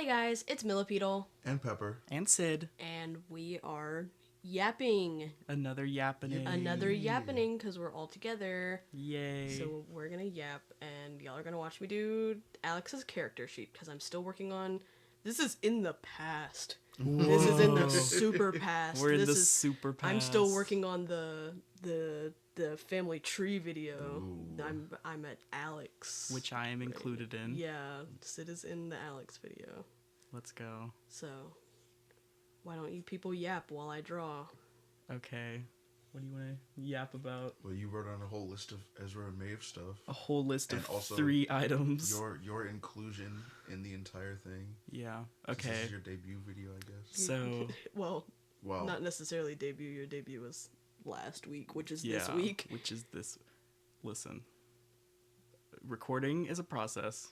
Howdy guys, it's Millipedal, And Pepper. And Sid. and we are yapping. Another yappening. Another yappening, because we're all together. Yay. So we're gonna yap, and y'all are gonna watch me do Alex's character sheet, because I'm still working on... This is in the past. Whoa. This is in the super past. We're in the super past. I'm still working on the family tree video. Ooh. I'm at Alex. Which I am included in. Yeah, Sid is in the Alex video. Let's go. So, why don't you people yap while I draw? Okay. What do you want to yap about? Well, you wrote on a whole list of Ezra and Maeve stuff. A whole list And of also 3 items. Your inclusion in the entire thing. Yeah. This Okay. is your debut video, I guess. So. well, Wow. not necessarily debut. Your debut was last week, which is Yeah, this week. which is this. Listen. Recording is a process.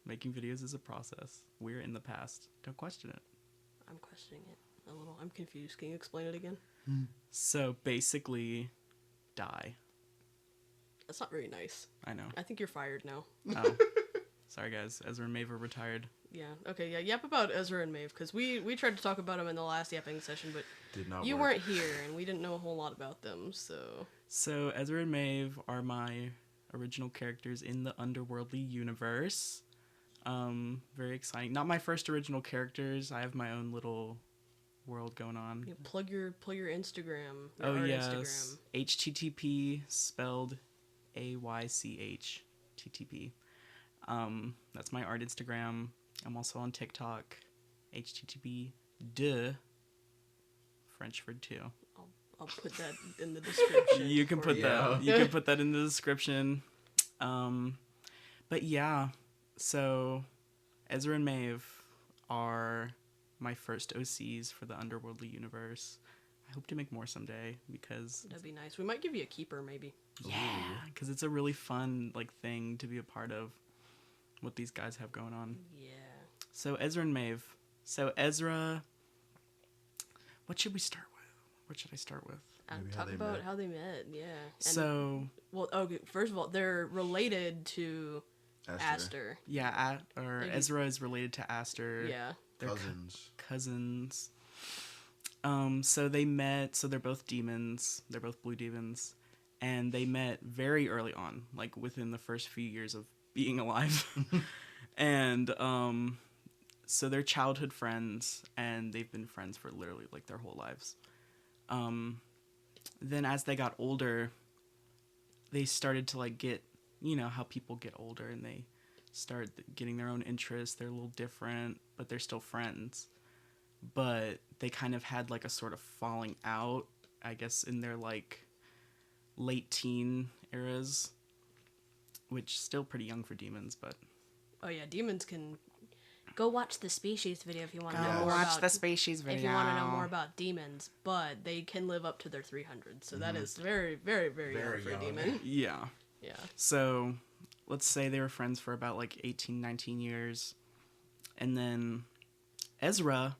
Making videos is a process. We're in the past. Don't question it. I'm questioning it a little. I'm confused. Can you explain it again? So basically, die. That's not very nice. I know. I think you're fired now. Oh. Sorry guys. Ezra and Maeve are retired. Yeah. Okay. Yeah. Yap about Ezra and Maeve, because we tried to talk about them in the last yapping session, but Did not you work. weren't here, and we didn't know a whole lot about them. So Ezra and Maeve are my original characters in the Underworldly universe. Very exciting. Not my first original characters. I have my own little world going on. you plug your Instagram. Your Oh art yes. Instagram. HTTP spelled AYCH that's my art Instagram. I'm also on TikTok. HTTP French for 2. I'll put that in the description. You can for put you. that. You can put that in the description. But yeah, so Ezra and Maeve are my first OCs for the Underworldly universe. I hope to make more someday because That'd be nice. We might give you a keeper, maybe. because it's a really fun thing to be a part of. What these guys have going on. Yeah. So Ezra and Maeve. So Ezra, what should we start with? What should I start with? Maybe how Talk they about met. how they met. Yeah. So Well, okay. First of all, they're related to Aster. yeah, Maybe. Ezra is related to Aster. Yeah. They're Cousins. cousins. So they met. So they're both demons. They're both blue demons, and they met very early on, like within the first few years of being alive. And so they're childhood friends, and they've been friends for literally like their whole lives. Then as they got older, they started to like get, you know, how people get older and they start getting their own interests. They're a little different, but they're still friends. But they kind of had like a sort of falling out, I guess, in their like late teen eras, which still pretty young for demons, but Oh yeah, demons can go watch the species video if you want to know Yes. more watch about the species video. if you want to know more about demons. But they can live up to their 300, so that is very, very, very, Very young for a young. demon. Yeah. Yeah. So let's say they were friends for about like 18, 19 years. And then Ezra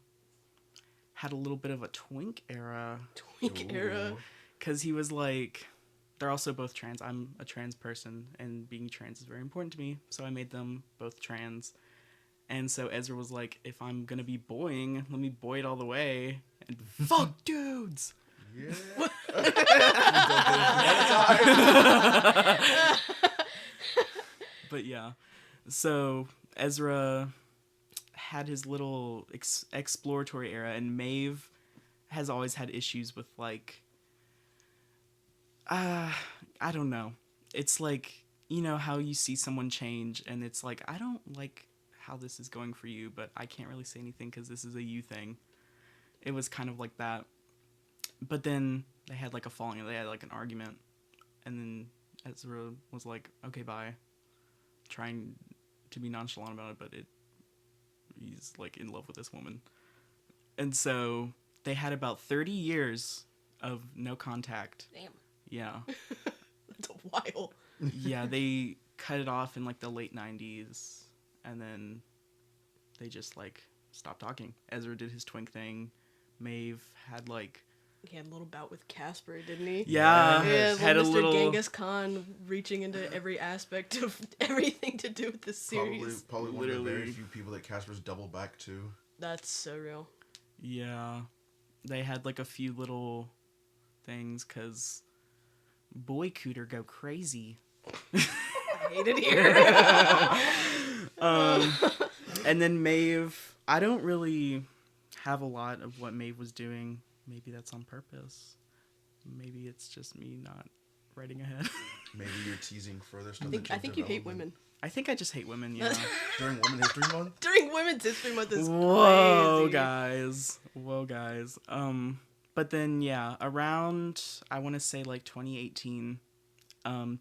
had a little bit of a twink era Twink era. Ooh. because he was like, they're also both trans. I'm a trans person, and being trans is very important to me. So I made them both trans. And so Ezra was like, if I'm going to be boying, let me boy it all the way. And fuck dudes! Yeah. But yeah, so Ezra had his little exploratory era, and Maeve has always had issues with like, I don't know. It's like, you know how you see someone change, and it's like, I don't like how this is going for you, but I can't really say anything because this is a you thing. It was kind of like that. But then they had like a falling, they had like an argument, and then Ezra was like, okay, bye. Trying to be nonchalant about it, but he's like in love with this woman. And so they had about 30 years of no contact. Damn. Yeah. That's a while. Yeah, they cut it off in like the late 90s, and then they just like stopped talking. Ezra did his twink thing. Maeve had like He had a little bout with Casper, didn't he? Yeah, Yeah, had a Mr. little. Genghis Khan reaching into every aspect of everything to do with this series. Probably one of the very Literally. few people that Casper's double back to. That's so real. Yeah, they had like a few little things because boy Cooter go crazy. I hate it here. And then Maeve, I don't really have a lot of what Maeve was doing. Maybe that's on purpose. Maybe it's just me not writing ahead. Maybe you're teasing further stuff. I think you hate women. I think I just hate women, yeah. During Women's History Month? During Women's History Month is Whoa, crazy. guys. Whoa, guys. But then, yeah, around, I want to say like 2018,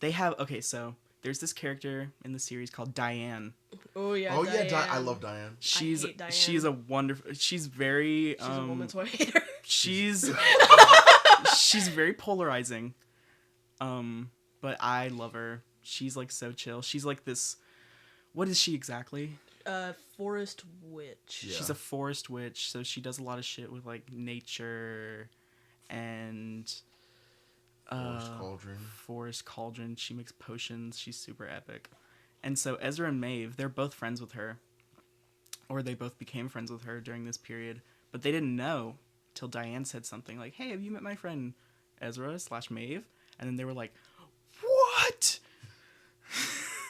they have, okay, so there's this character in the series called Diane. Oh yeah. Oh Diane. yeah, I love Diane. hate Diane. She's a wonderful, she's very, She's a woman's hater. she's very polarizing. But I love her. She's like so chill. She's like this, what is she exactly? Forest witch. Yeah. She's a forest witch, so she does a lot of shit with like nature and Forest Cauldron. She makes potions. She's super epic. And so Ezra and Maeve, they're both friends with her. Or they both became friends with her during this period. But they didn't know till Diane said something like, "Hey, have you met my friend Ezra/Maeve?" And then they were like, "What?"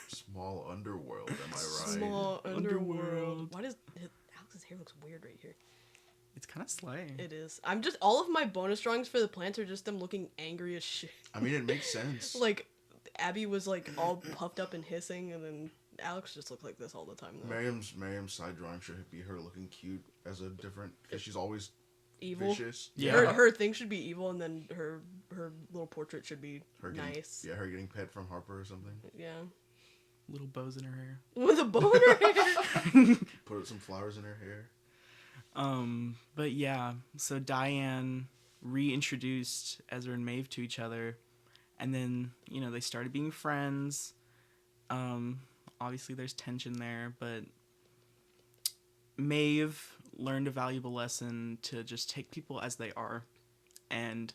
Small underworld, am I right? Small underworld. Underworld. Why does Alex's hair looks weird right here? It's kind of slay. It is. I'm just all of my bonus drawings for the plants are just them looking angry as shit. I mean, it makes sense. Like Abby was like all puffed up and hissing, and then Alex just looked like this all the time. Though. Miriam's side drawing should be her looking cute as a different, because she's always Evil. vicious. Yeah. Her thing should be evil, and then her little portrait should be Her getting, nice. Yeah, her getting pet from Harper or something. Yeah. Little bows in her hair. With a bow in her hair. Put some flowers in her hair. But yeah, so Diane reintroduced Ezra and Maeve to each other, and then, you know, they started being friends. Obviously there's tension there, but Maeve learned a valuable lesson to just take people as they are. And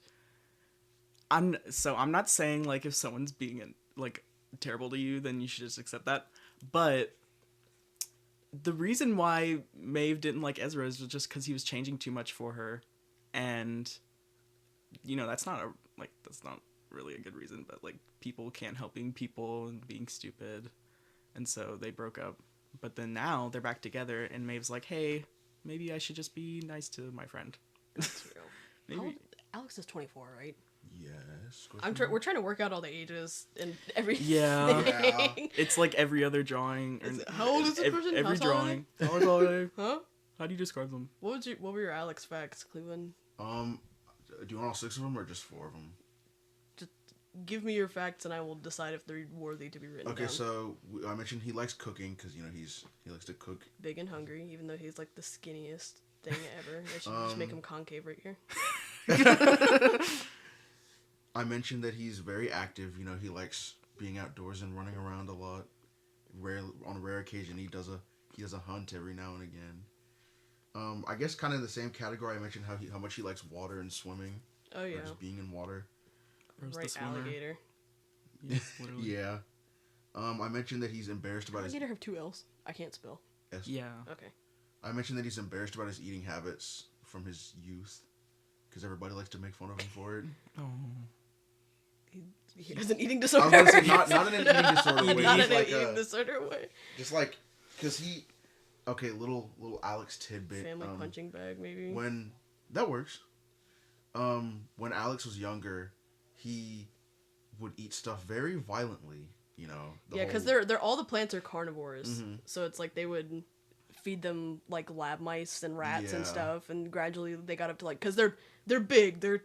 I'm not saying like if someone's being like terrible to you, then you should just accept that. But the reason why Maeve didn't like Ezra is just because he was changing too much for her, and you know that's not really a good reason. But like people can't help being people and being stupid, and so they broke up. But then now they're back together, and Maeve's like, "Hey, maybe I should just be nice to my friend." That's real. Maybe. Alex is 24, right? Yes. We're trying to work out all the ages and everything. Yeah. It's like every other drawing. How old is this person? Every How tall are drawing. How tall are they? Huh? How do you describe them? What were your Alex facts, Cleveland? Do you want all 6 of them or just 4 of them? Just give me your facts and I will decide if they're worthy to be written Okay, down. so I mentioned he likes cooking because you know he likes to cook. Big and hungry, even though he's like the skinniest thing ever. I should just make him concave right here. I mentioned that he's very active. You know, he likes being outdoors and running around a lot. On rare occasion, he does a hunt every now and again. I guess kind of in the same category. I mentioned how much he likes water and swimming. Oh yeah, Or just being in water. Rose the right swimmer. alligator. Yes, literally. Yeah. I mentioned that he's embarrassed about his. Alligator have 2 L's. I can't spell. Yeah. Okay. I mentioned that he's embarrassed about his eating habits from his youth, because everybody likes to make fun of him for it. Oh. He has an eating I disorder. was gonna say not in an eating disorder way. Not Just in an like eating disorder way. just like, cause he, okay, little Alex tidbit. Family punching bag, maybe. When that works. When Alex was younger, he would eat stuff very violently. You know. Yeah, because they're all the plants are carnivores, so it's like they would feed them like lab mice and rats and Yeah. stuff, and gradually they got up to like, because they're big, they're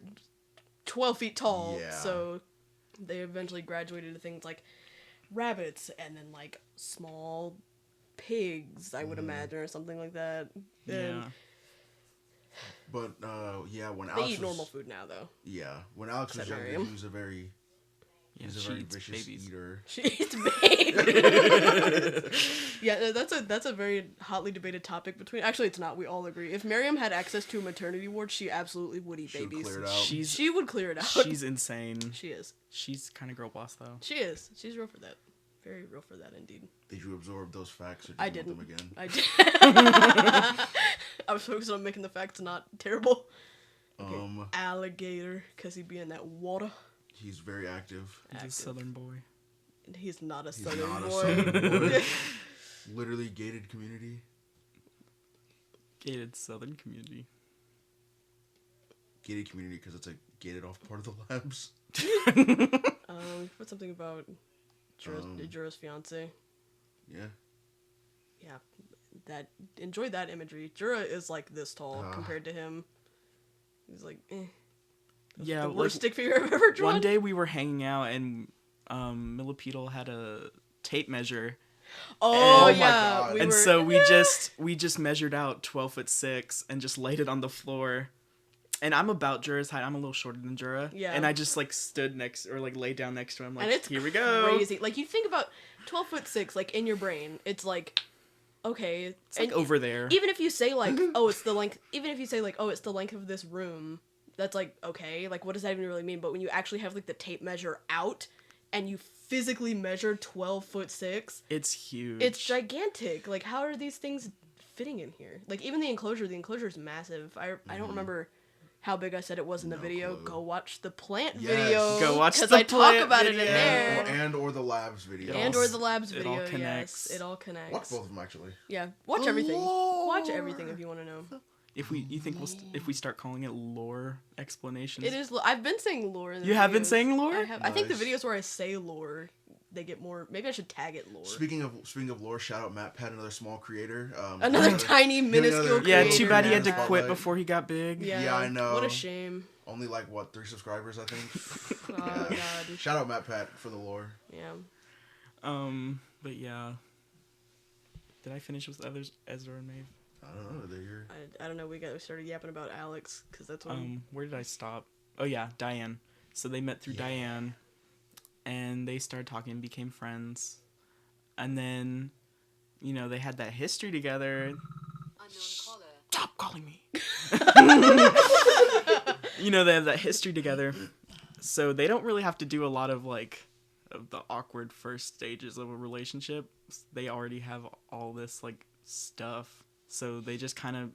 12 feet tall, Yeah. so they eventually graduated to things like rabbits and then like small pigs, I would imagine, or something like that. Yeah. And But yeah, when they Alex eat normal food now though. Yeah, when Alex was Except younger, Miriam. he was a very Yeah, He's a she very eats vicious babies. eater. She eats babies. Yeah, that's a very hotly debated topic between. Actually, it's not. We all agree. If Miriam had access to a maternity ward, she absolutely would eat She would babies. clear it out. She would clear it out. She's insane. She is. She's kind of girl boss though. She is. She's real for that. Very real for that indeed. Did you absorb those facts or did I you want didn't. them again? I did. I was focused on making the facts not terrible. Okay. Alligator, because he'd be in that water. He's very active. He's a southern boy. He's not a He's southern not a boy. southern boy. Literally gated community. Gated southern community. Gated community because it's a gated off part of the labs. Put something about Jura's fiance. Yeah. Yeah, enjoy that imagery. Jura is like this tall compared to him. He's like, Yeah, the like, worst stick figure I've ever drawn. one day we were hanging out and Millipedal had a tape measure. Oh And- yeah, Oh my God. So we just measured out 12'6" and just laid it on the floor. And I'm about Jura's height. I'm a little shorter than Jura. Yeah. And I just like stood next or like laid down next to him. Like, and it's here we go. crazy. Like you think about 12'6", like in your brain, it's like, okay, It's like over there. even if you say like, oh, it's the length. Even if you say like, oh, it's the length of this room. That's like okay. Like what does that even really mean? But when you actually have like the tape measure out, and you physically measure 12'6", It's huge. it's gigantic. Like how are these things fitting in here? Like even the enclosure is massive. I don't remember how big I said it was in the video. clue. Go watch the plant Yes. video. Go watch because the I talk plant about it in video. there. Or the labs video. And or the labs It all video. connects. Yes, it all connects. Watch both of them actually. Yeah, watch everything. Watch everything if you want to know. If we start calling it lore explanations. It is. I've been saying lore. In the You have been videos. saying lore? I have. I think the Nice. videos where I say lore, they get more. Maybe I should tag it lore. Speaking of lore, shout out Matt Pat, another small creator. Another tiny, minuscule another- Yeah, creator. too bad he had to Spotlight. quit before he got big. Yeah, I know. What a shame. Only like what 3 subscribers I think. Oh Yeah. god. Shout out Matt Pat for the lore. Yeah. But yeah. Did I finish with others, Ezra and Maeve? I don't know. They're your... I don't know. We started yapping about Alex because that's when. Where did I stop? Oh yeah, Diane. So they met through Diane, and they started talking, became friends, and then, they had that history together. Unknown caller. Stop calling me. They have that history together, so they don't really have to do a lot of like of the awkward first stages of a relationship. They already have all this like stuff, so they just kind of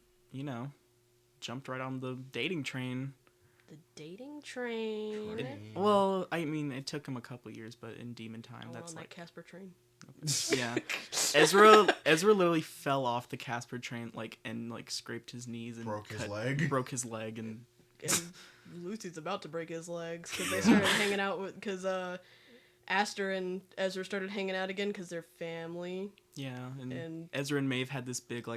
jumped right on the dating train. The dating train. Well, I mean, it took him a couple years, but in Demon Time, Oh, that's on that like Casper train. yeah. Ezra literally fell off the Casper train and scraped his knees and Broke his leg. Broke his leg and And Lucy's about to break his legs because they started hanging out with Aster and Ezra started hanging out again because they're family. yeah, And- Ezra and Maeve had this big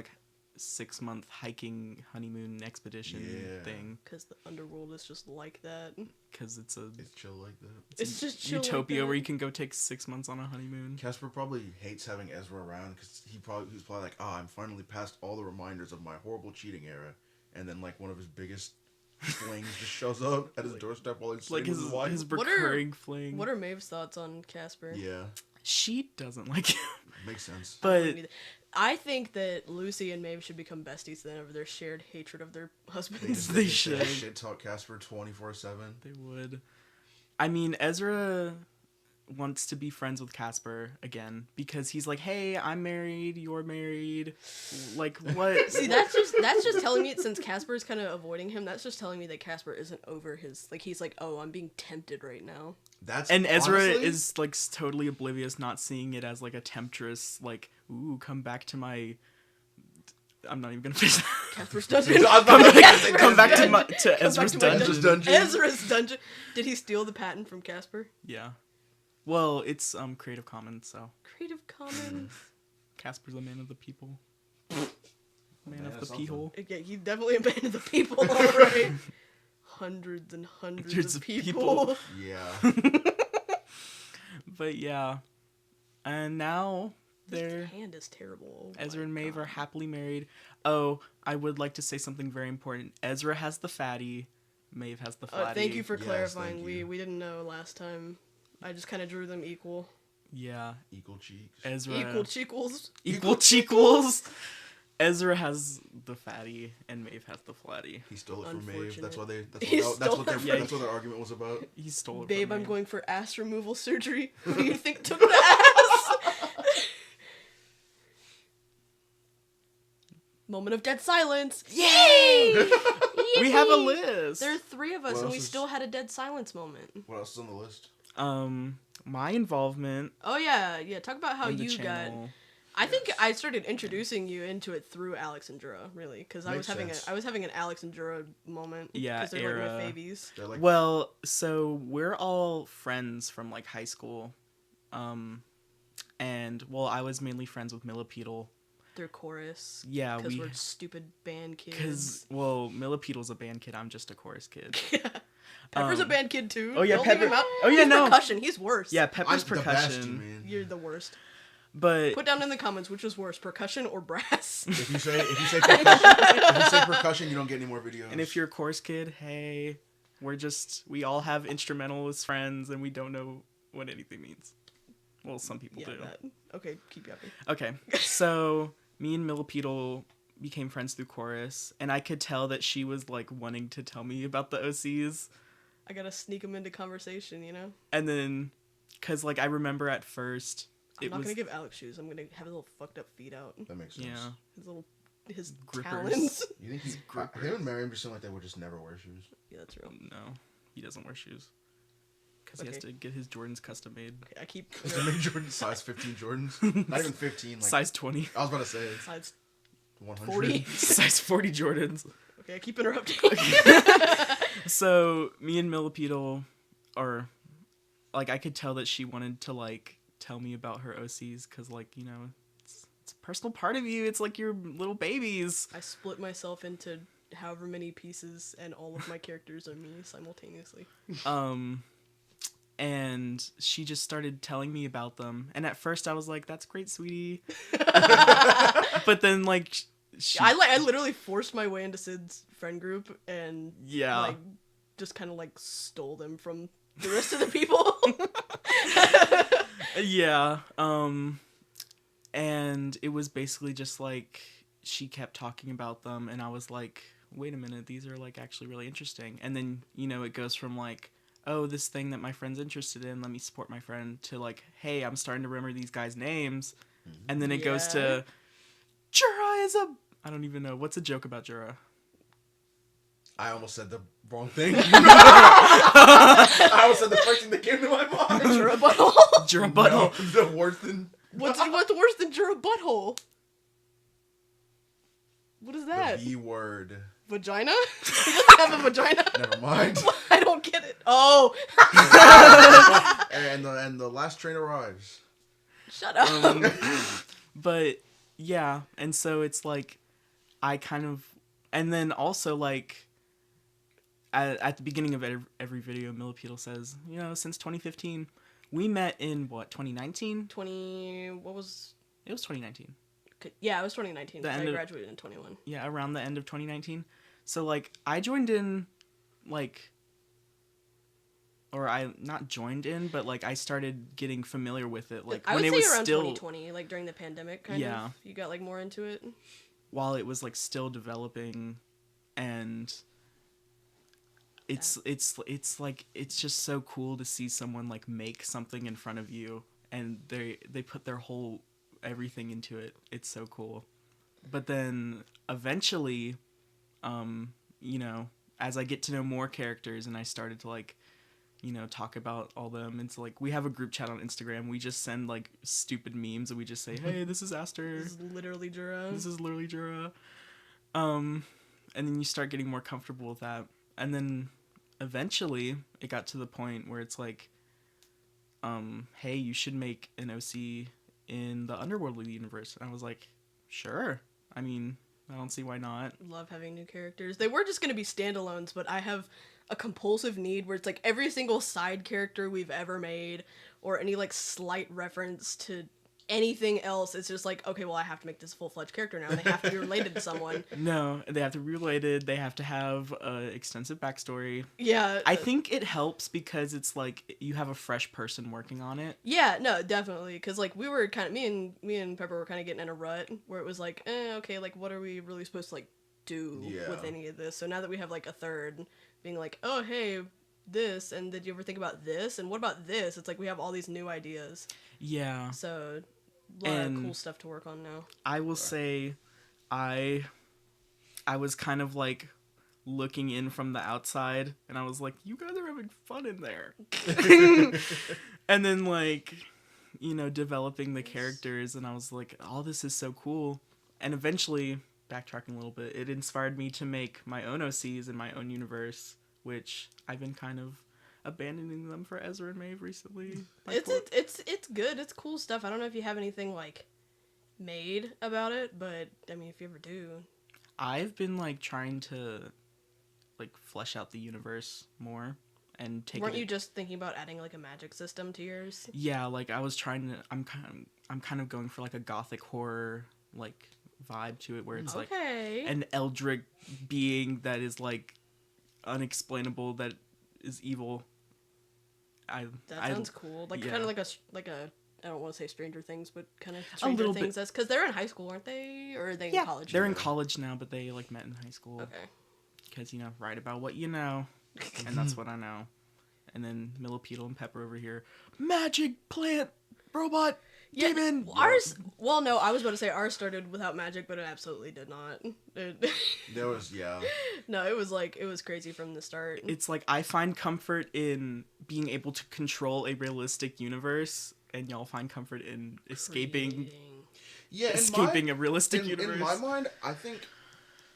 6-month hiking honeymoon expedition thing Because the underworld is just like that. because it's chill like that. It's just chill like utopia that. where you can go take 6 months on a honeymoon. Casper probably hates having Ezra around because he's probably like, I'm finally past all the reminders of my horrible cheating era, and then one of his biggest flings just shows up at his doorstep while he's Like sleeping with his wife. his What are- recurring fling. What are Maeve's thoughts on Casper? Yeah, She doesn't like him, makes sense. but I think that Lucy and Maeve should become besties then over their shared hatred of their husbands. They should. shit talk Casper 24/7. they would. I mean, Ezra wants to be friends with Casper again because he's like, "Hey, I'm married. You're married. Like, what?" See, that's just telling me since Casper's kind of avoiding him. That's just telling me that Casper isn't over his he's like, oh, I'm being tempted right now. That's And Ezra honestly, is totally oblivious, not seeing it as a temptress. Ooh, come back to my. I'm not even gonna finish that. Casper's dungeon. Come back to Ezra's my dungeon. dungeon. Ezra's dungeon. Did he steal the patent from Casper? Yeah. Well, it's Creative Commons, so Creative Commons. Casper's a man of the people. Man of the something. peehole. Yeah, he's definitely a man of the people, all right. Hundreds and hundreds Hundreds of of people. Yeah. But yeah. And now His they're hand is terrible. Oh Ezra my and Maeve God. are happily married. Oh, I would like to say something very important. Ezra has the fatty. Maeve has the fatty. Thank you for Yes, clarifying. thank you. We didn't know last time. I just kind of drew them equal. Yeah. Equal cheeks. Ezra. Equal cheekles. Equal cheekles. Ezra has the fatty and Maeve has the flatty. He stole it from Maeve. That's why He that's what their argument was about. He stole it Babe, from I'm Maeve. going for ass removal surgery. Who do you think took the ass? Moment of dead silence. Yay! We have a list. There are 3 of us, What and we else is- still had a dead silence moment. What else is on the list? My involvement Oh yeah. Talk about how in the you got. channel. I think I started introducing you into it through Alex and Jura, really, because I was Makes having an Alex and Jura moment. Yeah, because they're like my era. favies. They're like, Well, so we're all friends from like high school. And well, I was mainly friends with Millipedal. They're chorus. Yeah, because we we're stupid band kids. because well, Millipedal's a band kid. I'm just a chorus kid. Pepper's a band kid too. Oh yeah, Don't leave Pepper. him out. Oh yeah, He's no. percussion. He's worse. Yeah, I'm Pepper's the best, percussion. man. You're the worst. But Put down in the comments which is worse, percussion or brass. If you say percussion, you don't get any more videos. and if you're a chorus kid, hey, we all have instrumentalists friends, and we don't know what anything means. Well, some people Yeah, do. that. Okay, keep yapping. Okay, so me and Millipedal became friends through chorus, and I could tell that she was like wanting to tell me about the OCs, I gotta sneak them into conversation, you know? and then, cause like I remember at first I'm it not was gonna give Alex shoes. I'm gonna have his little fucked up feet out. that makes sense. yeah. His Grippers. talons. You think Grippers. him and Mariam just seem like they would just never wear shoes? Yeah, that's real. No, he doesn't wear shoes. Because he has Okay. to get his Jordans custom made. Okay, I keep Is it Jordan size 15 Jordans? Not even 15. Like, Size 20. I was about to say size 100. 40. Size 40 Jordans. Okay, I keep interrupting. So, me and Millipedal, or, like, I could tell that she wanted to, like, tell me about her OCs, because, like, you know, it's a personal part of you. It's like your little babies. I split myself into however many pieces, and all of my characters are me simultaneously. And she just started telling me about them. And at first I was like, that's great, sweetie. But then, like, she... I literally forced my way into Sid's friend group, and Yeah. like just kind of like stole them from the rest of the people. Yeah. And it was basically just like she kept talking about them, and I was like, wait a minute, these are like actually really interesting. And then, you know, it goes from like, oh, this thing that my friend's interested in, let me support my friend, to like, hey, I'm starting to remember these guys' names. And then it goes Yeah. to Jura is a... I don't even know. What's a joke about Jura? I almost said the wrong thing. I almost said the first thing that came to my mind. Jura butthole. Jura butthole. No, the worst thing. What's worse than Jura butthole? What is that? The V word. Vagina? He doesn't have a vagina. Never mind. I don't get it. Oh, and the last train arrives. shut up. But yeah, and so it's like I kind of, and then also like at the beginning of every video, Millipedal says, you know, since 2015, we met in what, 2019? 20. What was? It was 2019. Yeah, it was 2019. The I end of- graduated in 21. Yeah, around the end of 2019. So like I joined in, like, or I not joined in, but like I started getting familiar with it, like I when would it say was around still 2020, like during the pandemic, kind Yeah. of. You got like more into it. while it was like still developing, and it's like it's just so cool to see someone like make something in front of you, and they put their whole everything into it. It's so cool. But then eventually, you know, as I get to know more characters and I started to like, you know, talk about all them, it's like we have a group chat on Instagram. We just send like stupid memes and we just say, hey, this is Aster. This is literally Jura. This is literally Jura. And then you start getting more comfortable with that. And then eventually it got to the point where it's like, hey, you should make an OC in the Underworld universe. And I was like, sure. I mean, I don't see why not. Love having new characters. They were just going to be standalones, but I have a compulsive need where it's like every single side character we've ever made, or any like slight reference to anything else. It's just like, okay, well, I have to make this a full-fledged character now, and they have to be related to someone. No, they have to be related. They have to have an extensive backstory. Yeah. I think it helps because it's like you have a fresh person working on it. Yeah, no, definitely, because like we were kind of me and Pepper were kind of getting in a rut where it was like, okay, like what are we really supposed to like do with any of this? So now that we have like a third, being like, oh hey, this, and did you ever think about this, and what about this? It's like we have all these new ideas. Yeah. So a lot of cool stuff to work on now. I will say, I was kind of like looking in from the outside, and I was like, you guys are having fun in there. And then like, you know, developing the characters, and I was like, all this is so cool. And eventually, backtracking a little bit, it inspired me to make my own OCs in my own universe, which I've been kind of abandoning them for Ezra and Maeve recently. It's good. It's cool stuff. I don't know if you have anything like made about it, but I mean, if you ever do, I've been like trying to like flesh out the universe more and take. Weren't you just thinking about adding like a magic system to yours? Yeah, like I was trying to. I'm kind of going for like a gothic horror like vibe to it, where it's like an eldritch being that is like unexplainable, that is evil. That sounds cool. Like kind of like a I don't want to say Stranger Things, but kind of a Stranger little Things. bit. That's because they're in high school, aren't they? Or are they in college? They're in college now, but they like met in high school. Okay. Because, you know, write about what you know, and that's what I know. And then Millipede and Pepper over here, magic plant robot demon. Ours. Well, no, I was about to say ours started without magic, but it absolutely did not. There was No, it was crazy from the start. It's like I find comfort in being able to control a realistic universe, and y'all find comfort in escaping a realistic universe. In my mind, I think,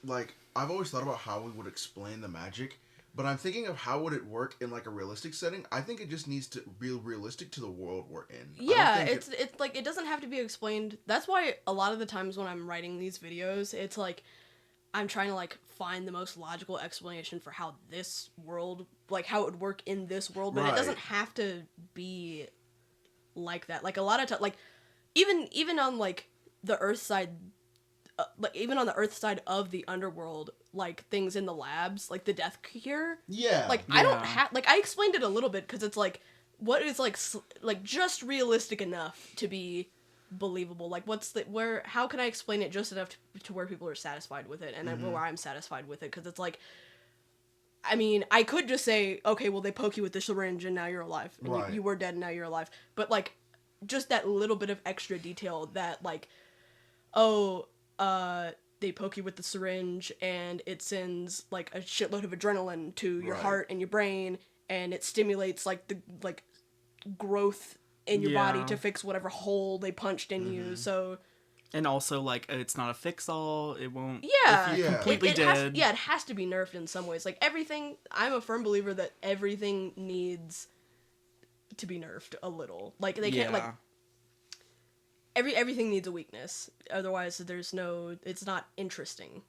like, I've always thought about how we would explain the magic, but I'm thinking of how would it work in like a realistic setting. I think it just needs to be realistic to the world we're in. Yeah, it's like it doesn't have to be explained. That's why a lot of the times when I'm writing these videos, it's like I'm trying to like find the most logical explanation for how this world, like how it would work in this world, but it doesn't have to be like that. Like a lot of times, like even on like the Earth side. Like even on the Earth side of the underworld, like things in the labs, like the death cure. Yeah. Like I don't have like I explained it a little bit because it's like what is like just realistic enough to be believable. Like how can I explain it just enough to where people are satisfied with it and where I'm satisfied with it, because it's like, I mean, I could just say, okay, well they poke you with the syringe and now you're alive, and you were dead and now you're alive, but like just that little bit of extra detail that like, they poke you with the syringe and it sends like a shitload of adrenaline to your heart and your brain, and it stimulates like the growth in your body to fix whatever hole they punched in you. So, and also like it's not a fix-all. It won't. Yeah, if you're completely dead. It has to be nerfed in some ways. Like everything, I'm a firm believer that everything needs to be nerfed a little. Like they can't like. Everything needs a weakness, otherwise it's not interesting.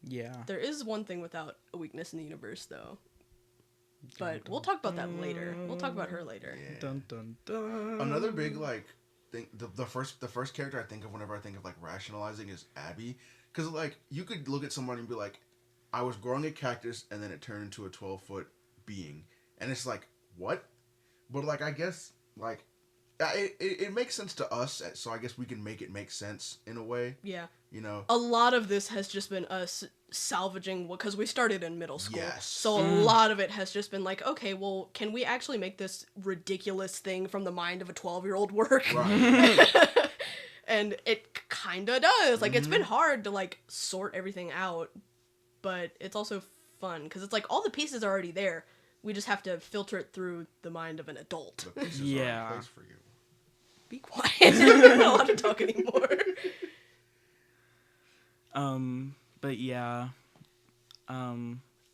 Yeah. There is one thing without a weakness in the universe, though. But we'll talk about that later. We'll talk about her later. Yeah. Dun, dun, dun. Another big like thing. The first character I think of whenever I think of like rationalizing is Abby, because like you could look at somebody and be like, I was growing a cactus and then it turned into a 12-foot being, and it's like what? But like I guess like. It makes sense to us, so I guess we can make it make sense in a way. Yeah. You know? A lot of this has just been us salvaging, because we started in middle school. Yes. So a lot of it has just been like, okay, well, can we actually make this ridiculous thing from the mind of a 12-year-old work? Right. And it kind of does. Like, it's been hard to, like, sort everything out, but it's also fun, because it's like all the pieces are already there. We just have to filter it through the mind of an adult. The pieces are in place for you. Be quiet. I'm not allowed to talk anymore. But yeah.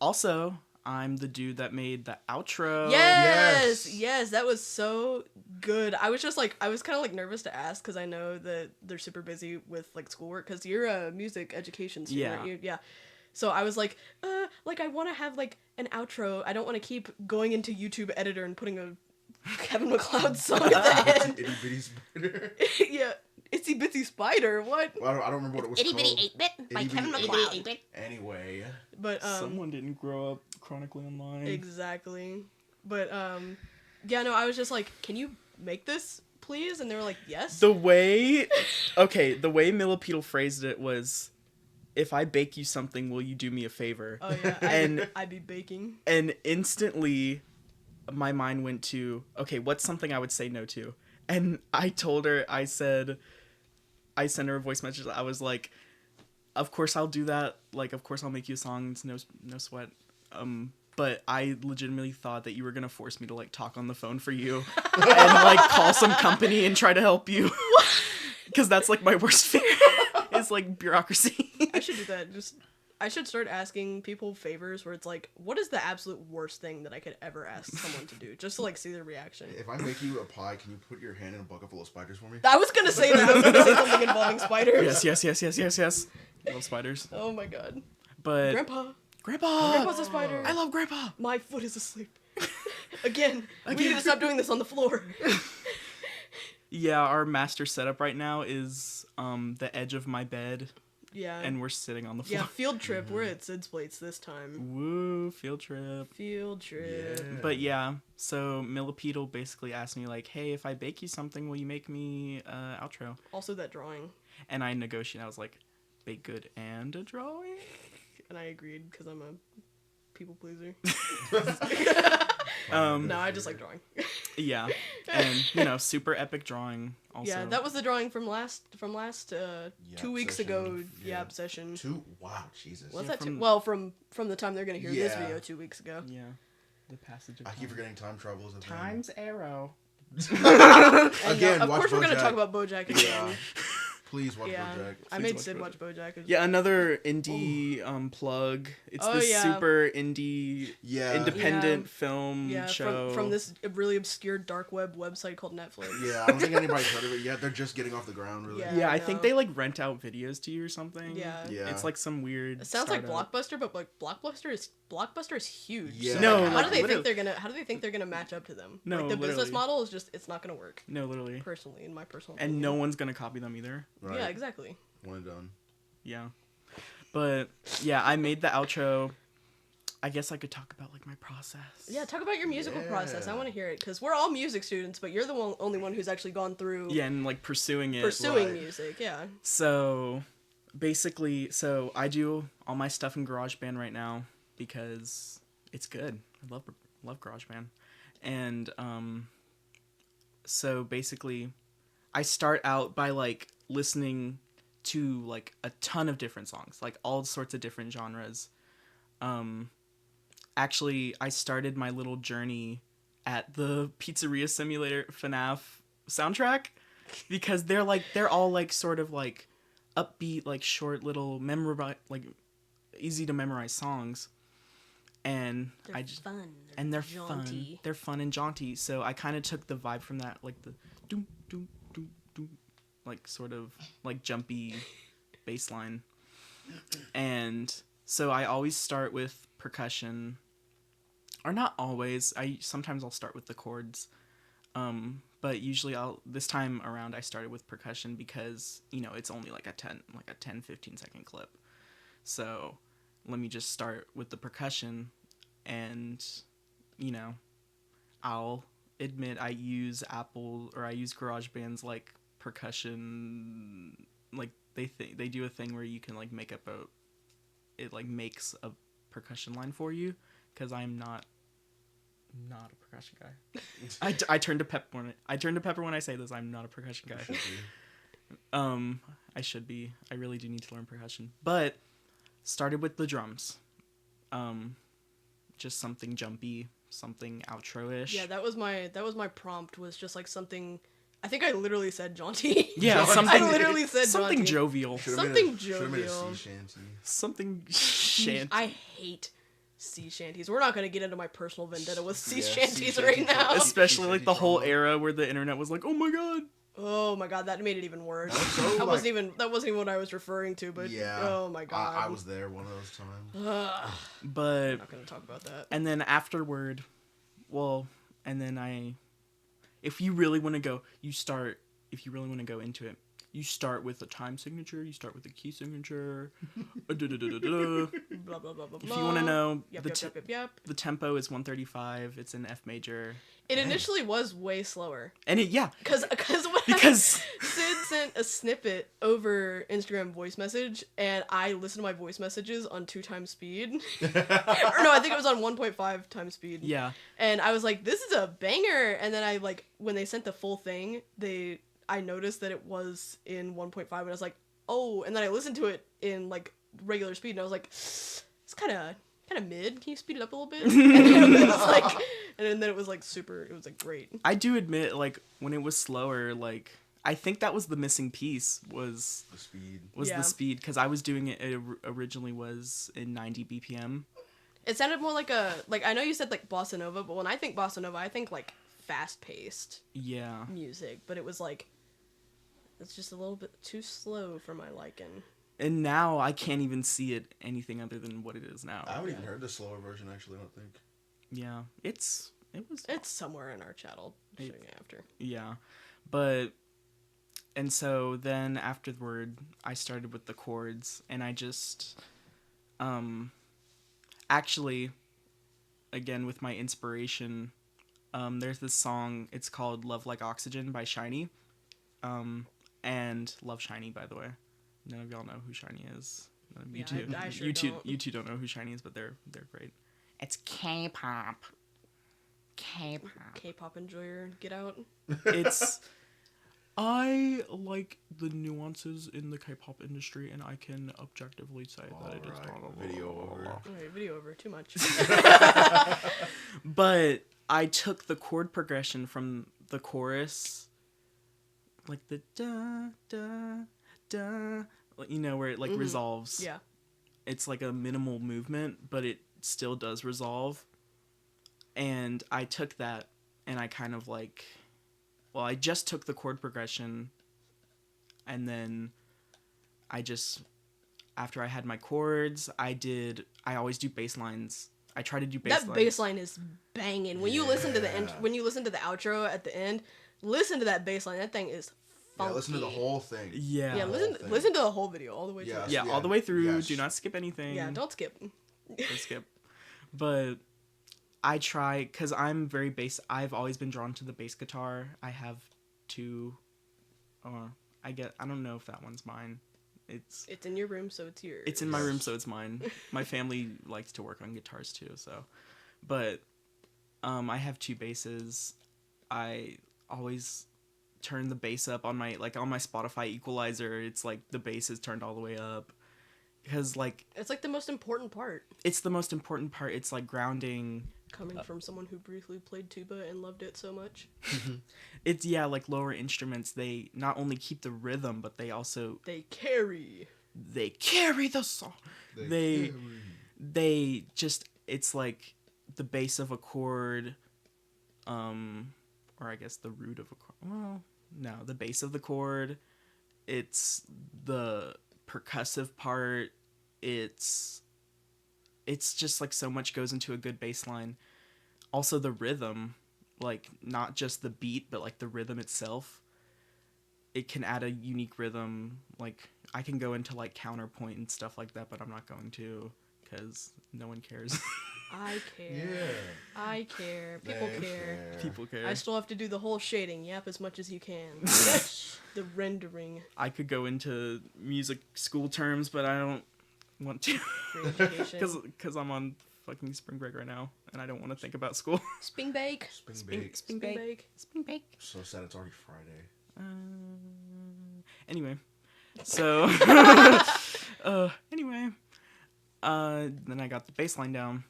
Also, I'm the dude that made the outro. Yes, that was so good. I was just like, I was kind of like nervous to ask, because I know that they're super busy with like schoolwork, because you're a music education student, aren't you? Yeah. So I was like I want to have like an outro. I don't want to keep going into YouTube editor and putting a Kevin MacLeod's song at the end. Itty bitty spider. Yeah, Itsy Bitsy Spider. What? Well, I don't remember what it was Itty called. Bitty 8-Bit by Itty Kevin Bitty MacLeod. 8-Bit. Anyway. But Someone didn't grow up chronically online. exactly. But yeah, no, I was just like, can you make this, please? And they were like, yes. The way Millipede phrased it was, if I bake you something, will you do me a favor? Oh yeah, And I'd be baking. and instantly, my mind went to, okay, what's something I would say no to? And I told her, I sent her a voice message. I was like, of course I'll do that. Like, of course I'll make you a song. It's no sweat. But I legitimately thought that you were gonna force me to like talk on the phone for you and like call some company and try to help you. Because that's like my worst fear. Is like bureaucracy. I should do that. I should start asking people favors where it's like, what is the absolute worst thing that I could ever ask someone to do? Just to like see their reaction. If I make you a pie, can you put your hand in a bucket full of spiders for me? I was gonna say that. I was gonna say something involving spiders. Yes. Love spiders. Oh my god. But Grandpa. Grandpa's a spider. I love Grandpa. My foot is asleep. Again, we need to stop doing this on the floor. Yeah, our master setup right now is the edge of my bed, Yeah. and we're sitting on the floor. Yeah, field trip. We're at Sid's Plates this time. Woo, field trip. Field trip. Yeah. But yeah, so Millipede basically asked me like, hey, if I bake you something, will you make me outro? Also that drawing. And I negotiated. I was like, bake good and a drawing? And I agreed because I'm a people pleaser. Um, No, I just like drawing. Yeah, and super epic drawing. Also, Yeah, that was the drawing from last 2 weeks session. ago. Yeah. Yap session. Wow, Jesus. Was Yeah, that from- well from the time they're gonna hear this Yeah. video 2 weeks ago? Yeah, the passage of I time. keep forgetting time travels. a thing. Time's arrow. And, Again, of watch course we're gonna BoJack. talk about BoJack again. Yeah. Please watch Yeah, BoJack. I Please made watch Sid BoJack. watch BoJack. Yeah, another indie plug. It's Oh, this yeah. super indie Yeah. independent Yeah. film Yeah, show. from this really obscure dark web website called Netflix. Yeah, I don't think anybody's heard of it yet. They're just getting off the ground, really. Yeah. Yeah, I no. think they like rent out videos to you or something. Yeah. Yeah. It's like some weird. It sounds like startup. Blockbuster, but like Blockbuster is huge. Yeah. So, No, like, how like, do they literally- think they're gonna match up to them? No, like the business literally. model is just it's not gonna work. No, literally. Personally, in my personal And opinion. no one's gonna copy them either. Right. Yeah, exactly. One and done. Yeah. But yeah, I made the outro. I guess I could talk about like my process. Yeah, talk about your musical process. I Yeah. want to hear it because we're all music students, but you're the only one who's actually gone through Yeah, and like pursuing it. pursuing Right. music. Yeah. So basically, I do all my stuff in GarageBand right now because it's good. I love GarageBand. And so basically I start out by like listening to like a ton of different songs, like all sorts of different genres. Actually, I started my little journey at the Pizzeria Simulator FNAF soundtrack because they're all like sort of like upbeat, like short little easy to memorize songs. And They're fun. and they're jaunty. fun. They're fun and jaunty. So I kind of took the vibe from that, like the doom doom doom doom, like sort of like jumpy bass line. And so I always start with percussion, or not always. Sometimes I'll start with the chords, but usually this time around I started with percussion because it's only like a 10-15 second clip. So let me just start with the percussion, and I'll admit I use GarageBand's like percussion, like they do a thing where you can like make up it like makes a percussion line for you, because I'm not a percussion guy. I turn to Pepper when I say this. I'm not a percussion guy. Should be. I should be. I really do need to learn percussion. But started with the drums. Just something jumpy, something outro-ish. Yeah, that was my prompt, was just like something. I think I literally said jaunty. Yeah, Jaunty. something. I literally said something jaunty. jovial. Something Should've made a jovial. sea shanty. Something shanty. I hate sea shanties. We're not gonna get into my personal vendetta with sea Yeah, sea shanties shanty right now. trauma. Especially like the whole trauma. era where the internet was like, oh my god. Oh my god, that made it even worse. So, That wasn't even what I was referring to, but Yeah. oh my god. I was there one of those times. Ugh. But Not gonna talk about that. and then afterward, and then I if you really want to go, if you really want to go into it, you start with a time signature, you start with a key signature. Blah blah blah blah blah. If you want to know, Yep, the, yep, yep, yep, yep. the tempo is 135. It's in F major. It initially was way slower. And Because Sid sent a snippet over Instagram voice message, and I listened to my voice messages on 2 times speed. Or no, I think it was on 1.5 times speed. Yeah. And I was like, this is a banger. And then when they sent the full thing, I noticed that it was in 1.5, and I was like, oh. And then I listened to it in like regular speed, and I was like, it's kind of mid. Can you speed it up a little bit? And then it was like, and then it was like super. It was like great. I do admit, like, when it was slower, like, I think that was the missing piece was The speed. the speed, because I was doing it originally was in 90 BPM. It sounded more like I know you said like bossa nova, but when I think bossa nova, I think like fast paced Yeah. music. But it was like, it's just a little bit too slow for my liking. And now I can't even see it anything other than what it is now. I haven't even heard the slower version, actually, I don't think. Yeah. It's somewhere in our chat. I'll show you after. Yeah. But, and so then afterward, I started with the chords, and I just, actually, again, with my inspiration, there's this song, it's called Love Like Oxygen by Shiny, and love Shiny, by the way. None of y'all know who Shiny is. Yeah, I sure don't. You two don't know who Shiny is, but they're great. It's K-pop. K-pop enjoyer, get out. It's I like the nuances in the K-pop industry, and I can objectively say that it is not a Video over. Okay, video over. Too much. But I took the chord progression from the chorus, like the da da da, you know, where it like resolves. Yeah. It's like a minimal movement, but it still does resolve. And I took that, and I kind of like, well, I just took the chord progression, and then I just, after I had my chords, I always do bass lines. I try to do bass lines. That bass line is banging. When you listen to the when you listen to the outro at the end, listen to that bass line. That thing is funky. Yeah, listen to the whole thing. Yeah. Yeah, listen to the whole video all the way through. Yeah, all the way through. Yes. Do not skip anything. Yeah, don't skip. Don't skip. But I try, because I'm very bass. I've always been drawn to the bass guitar. I have 2, or I don't know if that one's mine. It's in your room, so it's yours. It's in my room, so it's mine. My family likes to work on guitars too, so. But I have 2 basses. I always turn the bass up on my Spotify equalizer. It's like the bass is turned all the way up, because like it's like the most important part. It's the most important part. It's like grounding. Coming from someone who briefly played tuba and loved it so much. It's, yeah, like lower instruments, they not only keep the rhythm, but they also... They carry the song. They just, it's like the bass of a chord, or I guess the root of a chord. Well, no, the bass of the chord. It's the percussive part. It's just like so much goes into a good bass line. Also the rhythm, like not just the beat, but like the rhythm itself. It can add a unique rhythm. Like I can go into like counterpoint and stuff like that, but I'm not going to, because no one cares. I care. Yeah. I care. People care. People care. I still have to do the whole shading. Yap as much as you can. The rendering. I could go into music school terms, but I don't want to. Because I'm on fucking spring break right now, and I don't want to think about school. Spring bake. Spring bake. So sad it's already Friday. Anyway. So. Anyway. Then I got the bass line down.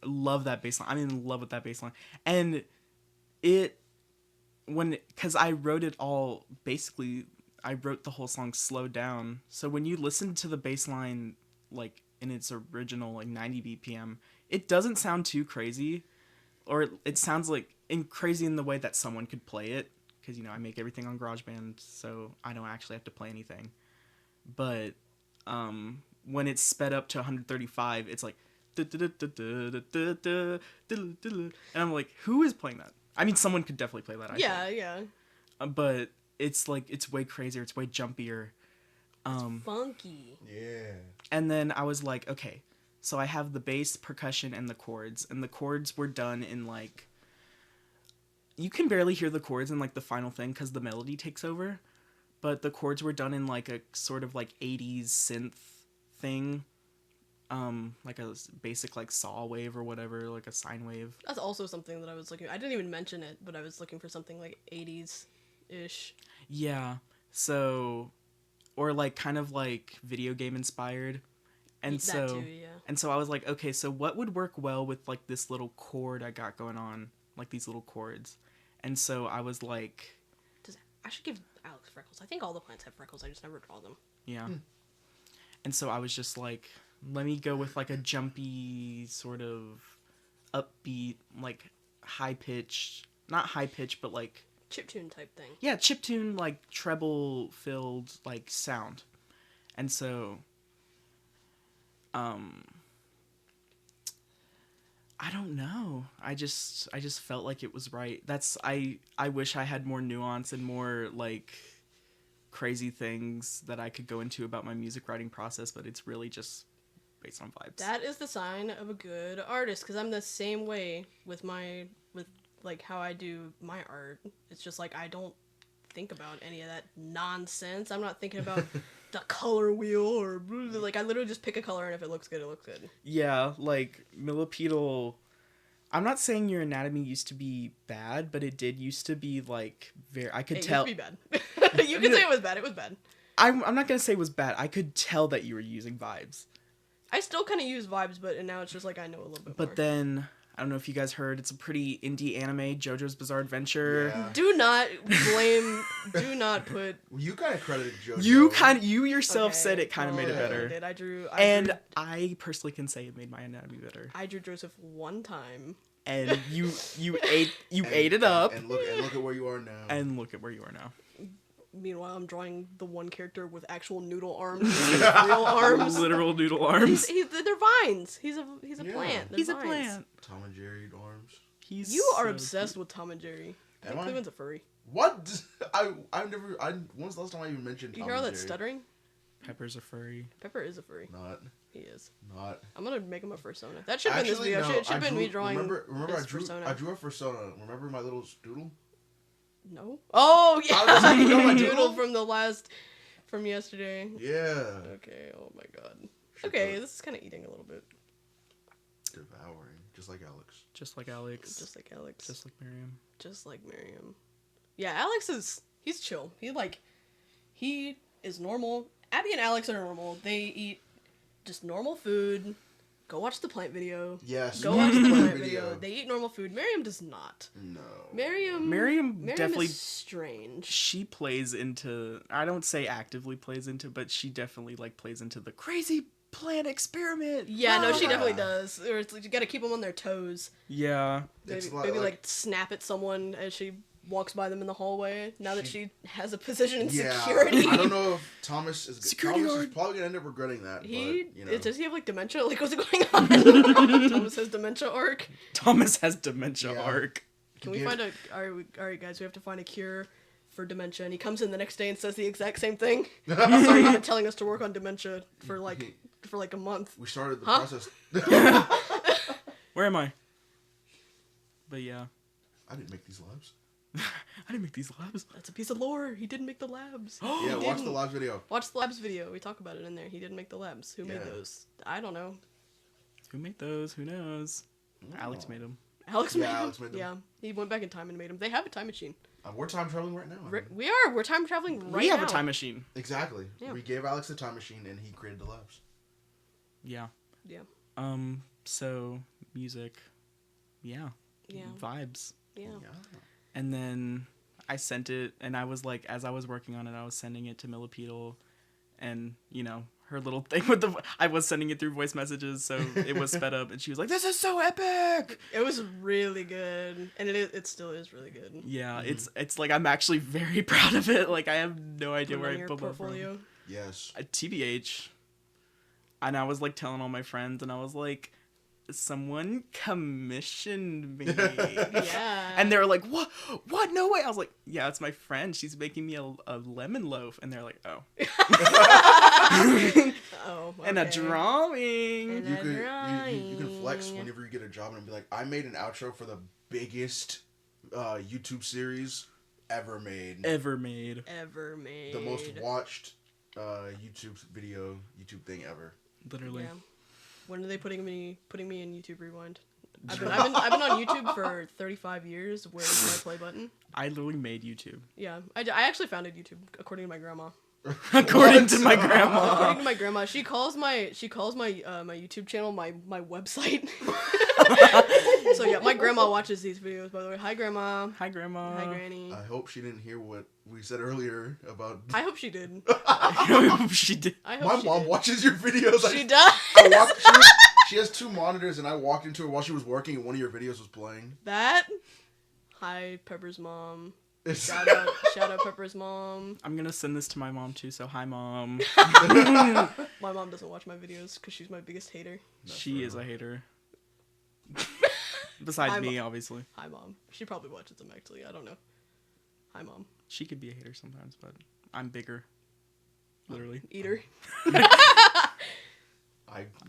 Love that bass line. I'm in love with that bass line. And because I wrote it all, basically, I wrote the whole song slowed down. So when you listen to the bass line, like, in its original, like, 90 BPM, it doesn't sound too crazy. Or it sounds like crazy in the way that someone could play it. Because, you know, I make everything on GarageBand, so I don't actually have to play anything. But, when it's sped up to 135, it's like... And I'm like, who is playing that? I mean, someone could definitely play that. I think. Yeah. But it's like it's way crazier. It's way jumpier. Funky. Yeah. And then I was like, okay, so I have the bass, percussion, and the chords. And the chords were done in like... You can barely hear the chords in like the final thing because the melody takes over. But the chords were done in like a sort of like 80s synth thing. Like a basic like saw wave or whatever, like a sine wave. That's also something that I was looking... I didn't even mention it, but I was looking for something like 80s-ish. Yeah. So... Or like kind of like video game inspired. And That so... too, yeah. And so I was like, okay, so what would work well with like this little chord I got going on? Like these little chords. And so I was like... I should give Alex freckles. I think all the plants have freckles. I just never draw them. Yeah. And so I was just like, let me go with like a jumpy sort of upbeat, like high pitched, not high pitched, but like... Chiptune type thing. Yeah, chiptune, like treble filled like sound. And so... I don't know. I just felt like it was right. I wish I had more nuance and more like crazy things that I could go into about my music writing process, but it's really just based on vibes. That is the sign of a good artist, because I'm the same way with like how I do my art. It's just like I don't think about any of that nonsense. I'm not thinking about the color wheel or like I literally just pick a color and if it looks good, it looks good. Yeah, like millipedal. I'm not saying your anatomy used to be bad, but it did used to be like very. I could It tell. used to be bad. You can say it was bad. It was bad. I'm not gonna say it was bad. I could tell that you were using vibes. I still kind of use vibes, but now it's just like I know a little bit more. But then I don't know if you guys heard. It's a pretty indie anime, JoJo's Bizarre Adventure. Yeah. Do not blame. Do not put. You kind of credited JoJo. You yourself Okay. said it kind of made it yeah. better. I drew. And I personally can say it made my anatomy better. I drew Joseph one time. And you ate it up. And look at where you are now. And look at where you are now. Meanwhile, I'm drawing the one character with actual noodle arms, real arms. Literal noodle arms. They're vines. He's a Yeah. plant. They're He's a vines. plant. Tom and Jerry arms. He's You are so obsessed cute. with Tom and Jerry. I Am think I? Cleveland's a furry. What? When's the last time I even mentioned You Tom hear all and that Jerry? stuttering? Pepper's a furry. Pepper is a furry. Not. He is. Not. I'm gonna make him a fursona. That should have been this Actually, video. no. It should have been me drawing Remember, his I drew fursona. a fursona. Remember my little doodle? No. Oh yeah, How does that know my doodle doodle? from yesterday. Yeah. Okay. Oh my god. Should Okay, put this is kind of eating a little bit, devouring, just like Alex. Just like Alex. just like Alex, Just like Miriam. just like Miriam. Yeah, Alex he's chill. He is normal. Abby and Alex are normal. They eat just normal food. Go watch the plant video. Yes. Go watch the plant video. They eat normal food. Miriam does not. No. Miriam definitely. is strange. She plays into. I don't say actively plays into, but she definitely like plays into the crazy plant experiment. Yeah, no, she Yeah. definitely does. Or it's like you gotta keep them on their toes. Yeah. It's Maybe like snap at someone as she walks by them in the hallway. Now that she has a position in Yeah. security. I don't know if Thomas is. Security Thomas guard. is probably gonna end up regretting that. But, Does he have like dementia? Like what's going on? Thomas has dementia arc. Thomas has dementia Yeah. arc. Can we find a? Alright, guys, we have to find a cure for dementia. And he comes in the next day and says the exact same thing. Sorry, you've been telling us to work on dementia for like a month. We started the Huh? process. Where am I? But yeah. I didn't make these labs. I didn't make these labs. That's a piece of lore. He didn't make the labs. Yeah, watch the didn't. labs video. Watch the labs video. We talk about it in there. He didn't make the labs. Who made Yeah. those? I don't know. Who made those? Who knows? Alex made them. Alex Yeah, made them. Alex made them. Yeah, he went back in time and made them. They have a time machine. We're time traveling right now. I mean. We are. We're time traveling right We have now. a time machine. Exactly. Yeah. We gave Alex the time machine, and he created the labs. Yeah. Yeah. So music. Yeah. Yeah. Vibes. Yeah. And then I sent it, and I was like, as I was working on it, I was sending it to Millipedal, and you know her little thing with the. I was sending it through voice messages, so it was sped up, and she was like, "This is so epic!" It was really good, and it still is really good. Yeah, it's like I'm actually very proud of it. Like I have no idea Put it where on I your put it portfolio. from. Yes. TBH. And I was like telling all my friends, and I was like, someone commissioned me. Yeah. And they were like, what? No way. I was like, yeah, it's my friend. She's making me a lemon loaf. And they're like, oh. Oh, And a okay. drawing. And You a could you can flex drawing. whenever you get a job and be like, I made an outro for the biggest YouTube series ever made. Ever made. Ever made. The most watched YouTube thing ever. Literally. Yeah. When are they putting me in YouTube Rewind? I've been on YouTube for 35 years. Where's my play button? I literally made YouTube. Yeah, I actually founded YouTube according to my grandma. According to my grandma. According to my grandma, she calls my my YouTube channel my website. So yeah, my grandma watches these videos. By the way, hi grandma. Hi, Grandma. Hi granny. I hope she didn't hear what we said earlier about. I hope she did. She did. I hope My she mom did. watches your videos. She does. She has 2 monitors, and I walked into her while she was working, and one of your videos was playing. That. Hi Pepper's mom. Shout out Pepper's mom. I'm going to send this to my mom, too. So, hi, Mom. My mom doesn't watch my videos because she's my biggest hater. She is a hater. Besides me, obviously. Hi mom. She probably watches them actually. I don't know. Hi mom. She could be a hater sometimes, but I'm bigger. Literally. Eater.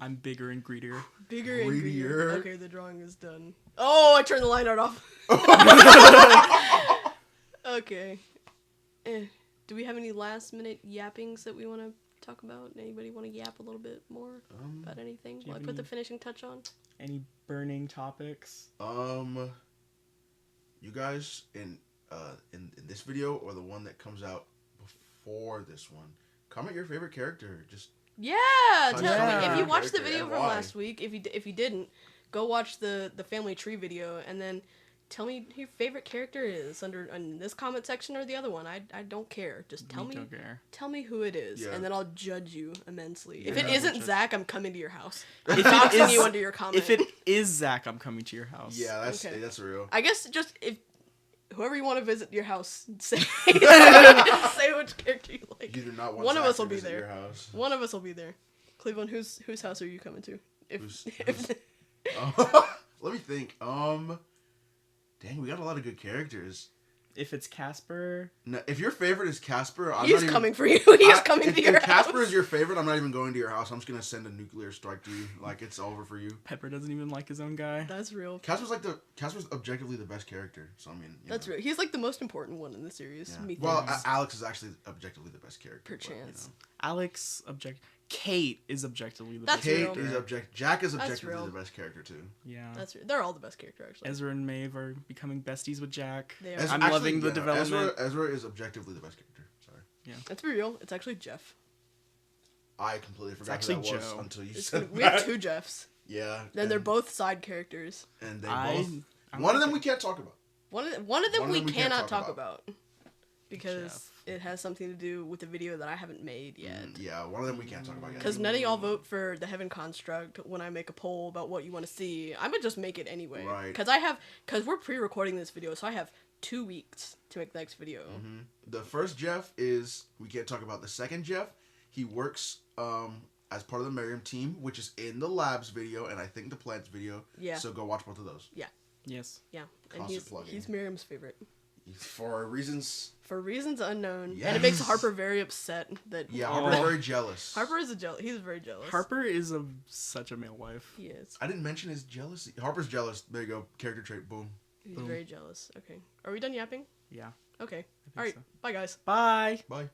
I'm bigger and greedier. Bigger and Greedier. greedier. Okay, the drawing is done. Oh, I turned the line art off. Okay. Do we have any last minute yappings that we want to talk about? Anybody want to yap a little bit more about anything? do you While I have put the any- finishing touch on. Any burning topics? You guys in this video or the one that comes out before this one, comment your favorite character. Just Yeah, Touch tell on me if your you watched the character video and from why. last week. If you didn't, go watch the family tree video and then tell me who your favorite character is in this comment section or the other one. I don't care. Just tell me Don't care. tell me who it is, Yeah. and then I'll judge you immensely. If Yeah, it we'll isn't judge- Zach, I'm coming to your house. If I'm it doxing is- you under your comment. If it is Zach, I'm coming to your house. yeah, Okay. that's real. I guess just if whoever you want to visit your house, say say which character you like. You do not want One of Zach us will to be visit there. Your house. One of us will be there. Cleveland, whose house are you coming to? Let me think. Dang, we got a lot of good characters. If it's Casper, No, if your favorite is Casper, I'm He's not even, coming for you. He's coming if, to your if house. Casper is your favorite, I'm not even going to your house. I'm just gonna send a nuclear strike to you. Like it's over for you. Pepper doesn't even like his own guy. That's real. Casper's objectively the best character. So I mean, That's real. He's like the most important one in the series. Yeah. Methinks. Well, Alex is actually objectively the best character. Perchance. Alex, Kate is objectively the That's best. Kate real. is Jack is That's objectively real. the best character too. Yeah. That's they're all the best character actually. Ezra and Maeve are becoming besties with Jack. They are. I'm loving the development. Ezra is objectively the best character. Sorry, Let's be real. It's actually Jeff. I completely forgot actually who that was Joe. until you It's said we have that. 2 Jeffs. Yeah. Then they're both side characters. And they I both. I One of like them it. we can't talk about. One of them we can't cannot talk talk about because Jeff. it has something to do with the video that I haven't made yet. Yeah, one of them we can't talk about yet. Because none of y'all vote for the Heaven Construct when I make a poll about what you want to see. I'm gonna just make it anyway. Right. Because we're pre-recording this video, so I have 2 weeks to make the next video. The first Jeff is we can't talk about. The second Jeff, he works as part of the Miriam team, which is in the labs video and I think the plants video. Yeah. So go watch both of those. Yes. Yeah, and Constant plugging. he's Miriam's favorite For reasons. for reasons unknown, and Yes. it makes Harper very upset that Yeah, Oh. Harper's very jealous. Harper is he's very jealous. Harper is such a male wife. He is. I didn't mention his jealousy. Harper's jealous. There you go. Character trait. Boom. He's Boom. very jealous. Okay, are we done yapping? Yeah. Okay. I think All right. so. Bye, guys. Bye. Bye.